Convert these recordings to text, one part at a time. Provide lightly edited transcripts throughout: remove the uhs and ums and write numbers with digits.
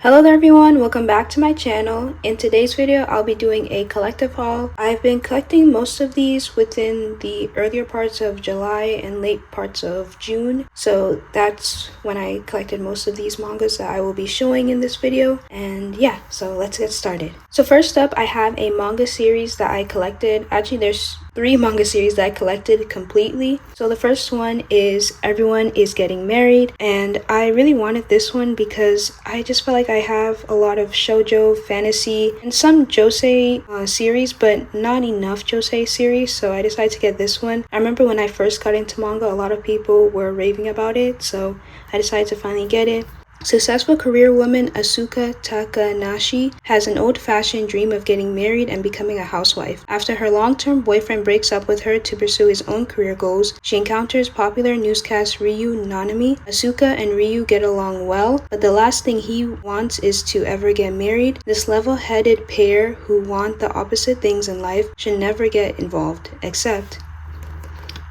Hello there everyone, welcome back to my channel. In today's video, I'll be doing a collective haul. I've been collecting most of these within the earlier parts of July and late parts of June. So that's when I collected most of these mangas that I will be showing in this video. And yeah, so let's get started. So first up, I have a manga series that I collected. Actually, there's 3 manga series that I collected completely. So the first one is Everyone is Getting Married, and I really wanted this one because I just felt like I have a lot of shoujo, fantasy, and some josei series, but not enough josei series, so I decided to get this one. I remember when I first got into manga, a lot of people were raving about it, so I decided to finally get it. Successful career woman Asuka Takahashi has an old-fashioned dream of getting married and becoming a housewife. After her long-term boyfriend breaks up with her to pursue his own career goals, she encounters popular newscast Ryu Nanami. Asuka and Ryu get along well, but the last thing he wants is to ever get married. This level-headed pair who want the opposite things in life should never get involved, except...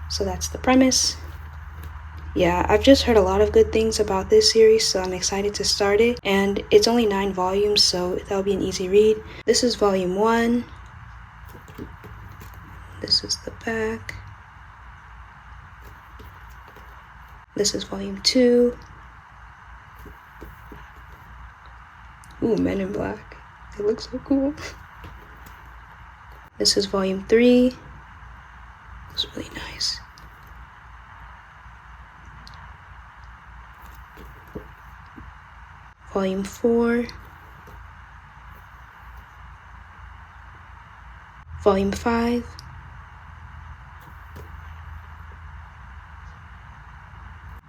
So that's the premise. Yeah, I've just heard a lot of good things about this series, so I'm excited to start it. And it's only 9 volumes, so that'll be an easy read. This is volume 1. This is the back. This is volume 2. Ooh, Men in Black. They look so cool. This is volume 3. It's really nice. Volume 4, Volume 5,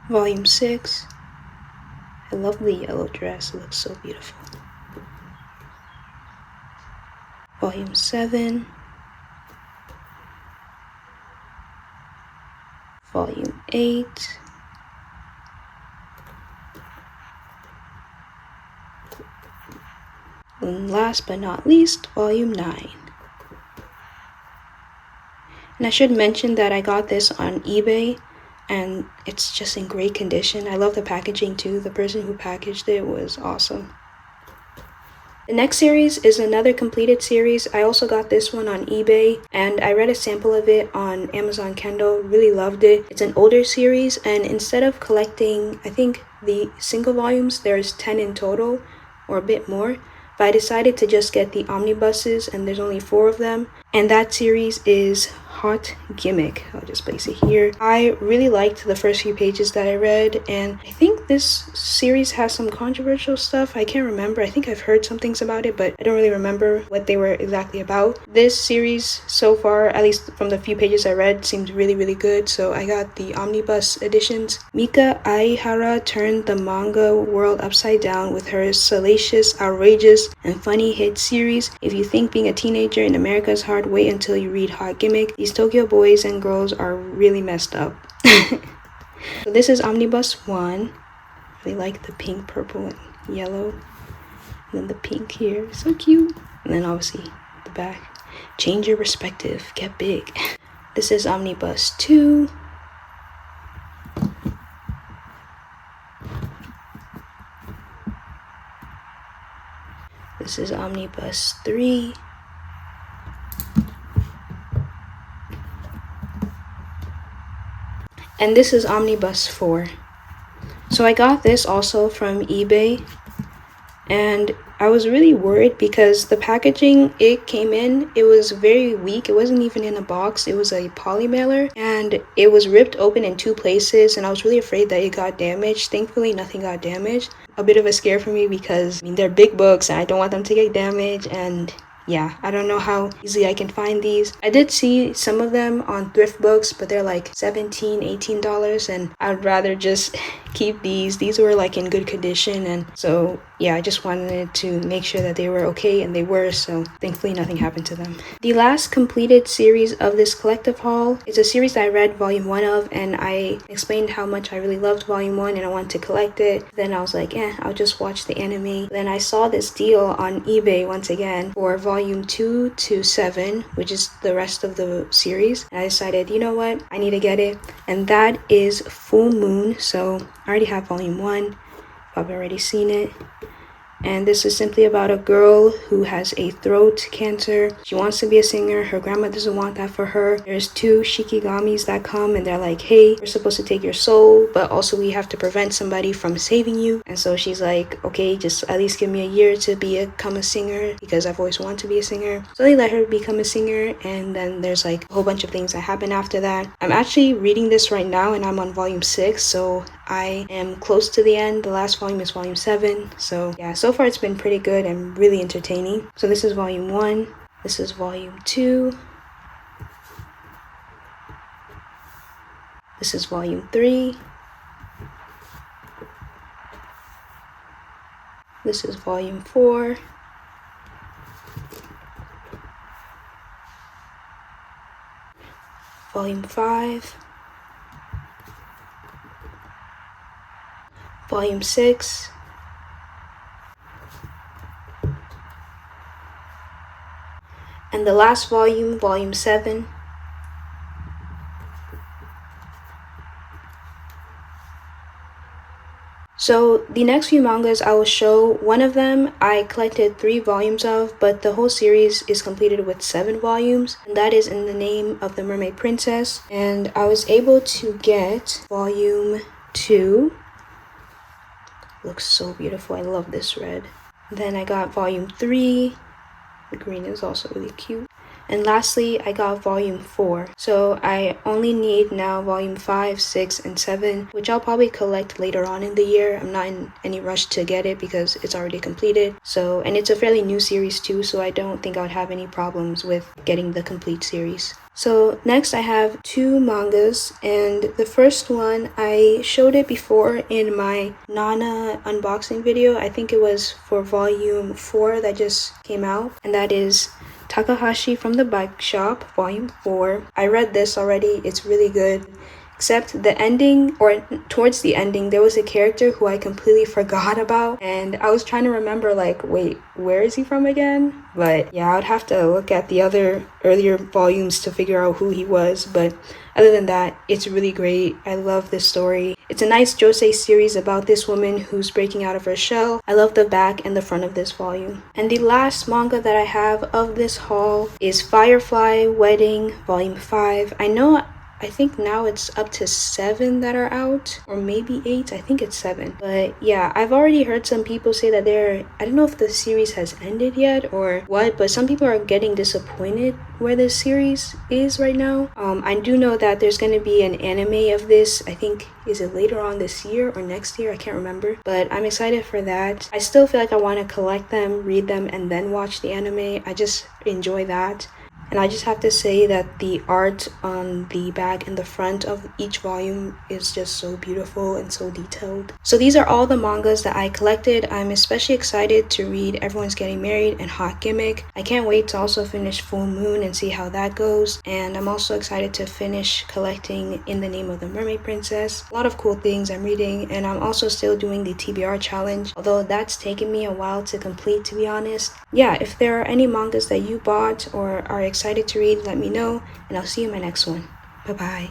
Volume 6. I love the yellow dress, it looks so beautiful. Volume 7, Volume 8, and last but not least, Volume 9. And I should mention that I got this on eBay, and it's just in great condition. I love the packaging too. The person who packaged it was awesome. The next series is another completed series. I also got this one on eBay, and I read a sample of it on Amazon Kindle. Really loved it. It's an older series, and instead of collecting, I think, the single volumes, there's 10 in total, or a bit more. But I decided to just get the omnibuses, and there's only 4 of them. And that series is Hot Gimmick. I'll just place it here. I really liked the first few pages that I read, and I think this series has some controversial stuff. I can't remember. I think I've heard some things about it, but I don't really remember what they were exactly about. This series so far, at least from the few pages I read, seems really, really good, so I got the omnibus editions. Mika Aihara turned the manga world upside down with her salacious, outrageous, and funny hit series. If you think being a teenager in America is hard, wait until you read Hot Gimmick. These Tokyo boys and girls are really messed up. So this is Omnibus 1. I really like the pink, purple, and yellow. And then the pink here, so cute. And then obviously the back. Change your perspective, get big. This is Omnibus 2. This is Omnibus 3. And this is Omnibus 4. So I got this also from eBay, and I was really worried because the packaging it came in, it was very weak. It wasn't even in a box. It was a poly mailer, and it was ripped open in 2 places, and I was really afraid that it got damaged. Thankfully, nothing got damaged. A bit of a scare for me because, I mean, they're big books, and I don't want them to get damaged, and yeah, I don't know how easily I can find these. I did see some of them on thrift books, but they're like $17, $18, and I would rather just keep these. These were like in good condition, and so yeah, I just wanted to make sure that they were okay, and they were, so thankfully nothing happened to them. The last completed series of this collective haul is a series that I read volume 1 of, and I explained how much I really loved volume 1 and I wanted to collect it. Then I was like, I'll just watch the anime. Then I saw this deal on eBay once again for volume 2 to 7, which is the rest of the series, and I decided, you know what, I need to get it, and that is Full Moon. So I already have volume 1, I've already seen it. And this is simply about a girl who has a throat cancer. She wants to be a singer. Her grandma doesn't want that for her. There's two shikigamis that come and they're like, hey, we're supposed to take your soul, but also we have to prevent somebody from saving you. And so she's like, okay, just at least give me a year to become a singer because I've always wanted to be a singer. So they let her become a singer, and then there's like a whole bunch of things that happen after that. I'm actually reading this right now and I'm on volume 6, so I am close to the end. The last volume is volume 7. So yeah, so far it's been pretty good and really entertaining. So this is volume 1. This is volume 2. This is volume 3. This is volume 4. Volume 5. Volume 6. And the last volume, volume 7. So the next few mangas I will show, one of them I collected 3 volumes of, but the whole series is completed with 7 volumes, and that is In the Name of the Mermaid Princess. And I was able to get volume 2. Looks so beautiful. I love this red. Then I got volume 3. The green is also really cute. And lastly, I got volume 4. So I only need now volume 5, 6, and 7, which I'll probably collect later on in the year. I'm not in any rush to get it because it's already completed. So, and it's a fairly new series too, so I don't think I would have any problems with getting the complete series. So next I have 2 mangas, and the first one I showed it before in my Nana unboxing video. I think it was for volume 4 that just came out, and that is Takahashi from the Bike Shop, volume 4. I read this already. It's really good. Except the ending, or towards the ending, there was a character who I completely forgot about, and I was trying to remember, like, wait, where is he from again? But yeah, I would have to look at the other earlier volumes to figure out who he was. But other than that, it's really great. I love this story. It's a nice josei series about this woman who's breaking out of her shell. I love the back and the front of this volume. And the last manga that I have of this haul is Firefly Wedding, volume 5. I think now it's up to 7 that are out, or maybe 8. I think it's 7. But yeah, I've already heard some people say that I don't know if the series has ended yet or what, but some people are getting disappointed where this series is right now. I do know that there's going to be an anime of this. I think, is it later on this year or next year? I can't remember, but I'm excited for that. I still feel like I want to collect them, read them, and then watch the anime. I just enjoy that. And I just have to say that the art on the back and the front of each volume is just so beautiful and so detailed. So these are all the mangas that I collected. I'm especially excited to read Everyone's Getting Married and Hot Gimmick. I can't wait to also finish Full Moon and see how that goes. And I'm also excited to finish collecting In the Name of the Mermaid Princess. A lot of cool things I'm reading, and I'm also still doing the TBR challenge, although that's taken me a while to complete, to be honest. Yeah, if there are any mangas that you bought or are excited to read, let me know, and I'll see you in my next one. Bye bye.